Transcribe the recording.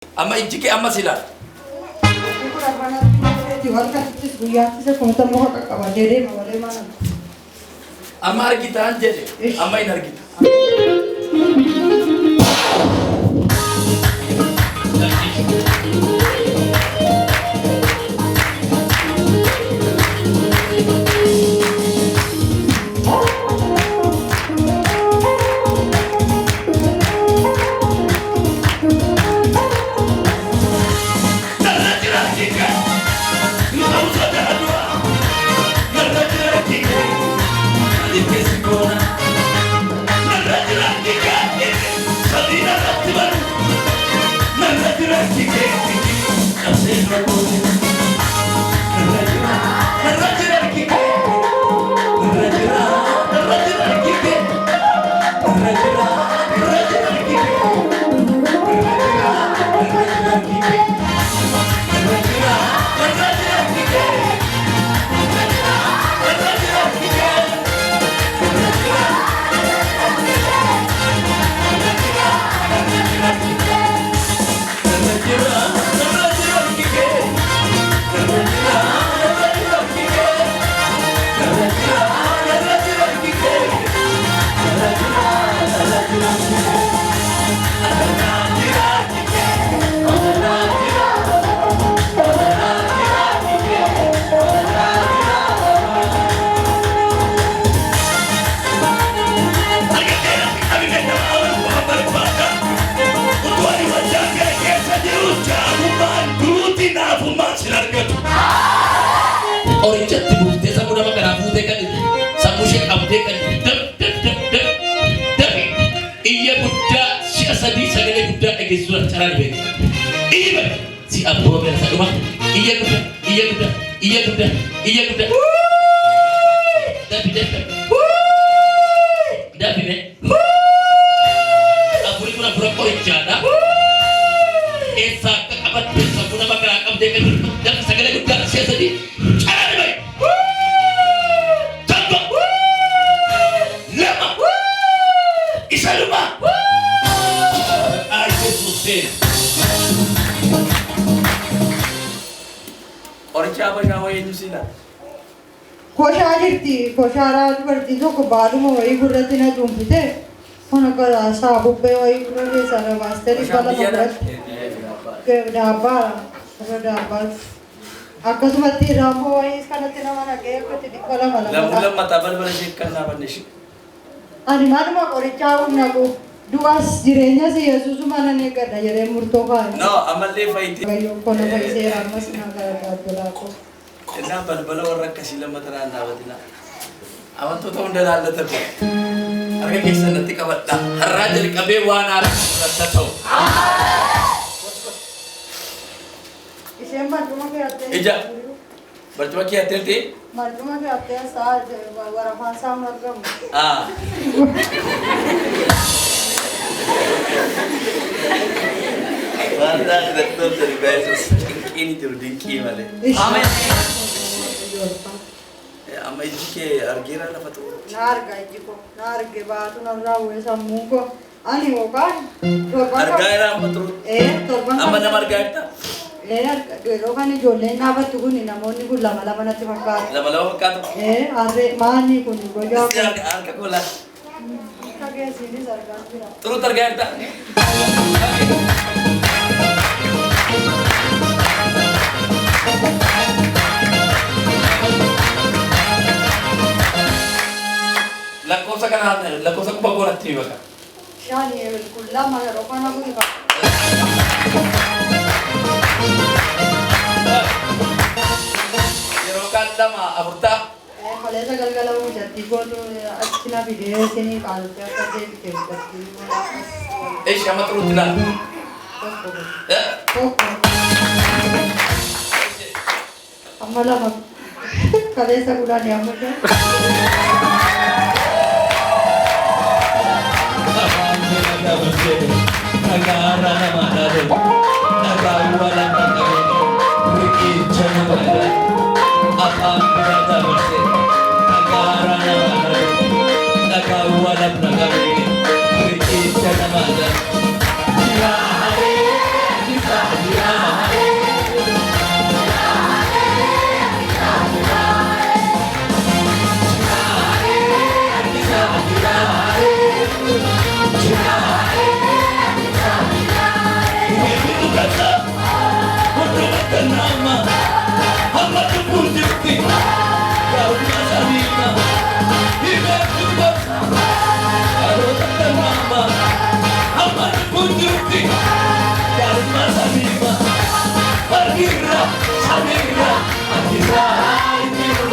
Amma ijji kee amma sila. Amma argitaan jedhe amma hin argita. Orichatti buutee sammuu nama kanaa fuutee kan sammuu ishee qabdee kan iyya guddaa si'a sadii sagalee guddaa dhageessisuudhaan carraan beekama. Iyya si abboo beelasa dhuma iyya guddaa iyya guddaa iyya guddaa iyya guddaa dafi dafine afurii kun afura qorichaadha. Eessaa akka qabatte sammuu nama kanaa qabdee kan dafi sagalee guddaa si'a sadii Oricha apa yang awak ini sih lah? Kosha jirti, kosha raat berarti tu ko baru mau wahai gurati na tumpite, mana kalau sahabu pe wahai gurati sana master di bala berat, ke daba, aku semati ramu wahai sekarang tina mana ke di bala malam. Lalu mata bal kan apa nih? Ani mana mau oricha aku duas jirenya sih ya susu mana nih kan jere murtoka. No, amal le faiti. Kayu kono faiti saya ramas naga aku. Kenapa bal orang kasih lama terang apa tidak? Awan tu tahun dah lalu tapi. Harga kisah nanti kawan dah. Raja di kabe wana rasa tahu. Isyambar cuma ke ate. Ija. Bercuma kia terti. Cuma ke ate saat warafan sam lagam. Ah. Wanda betul dari besos ini tuh dingki male. Amin. Amma ijike argira la fatu. Narga ijiko, narge baatu narrawe sammuko. Ani wokan. Argaira fatu. Torban. Amma nama argaita. Lokani jolle na batu kuni namoni kulla mala natti fakkaat. Lama fakkaatu. Arre maani kuni goja. Arga kola. Kage sini sargan pira. Turut argaita. Lakkosa kana lakkosa ko bagoratti baka. Shani kulla mala rokana kuni ka. Yerokan lama afurta. Kalesa galgala mo jatti ko to achina video sini kalta ka de ke katti. Shama turut na. Amala mag kalesa kuda ni amada. Negara mana tu? Negara mana tu? Pergi jangan ada. Apa kita bersih? Negara mana tu? Negara mana tu? Pergi jangan ada. Ya hari kita Samira, Samira, Samira, Samira,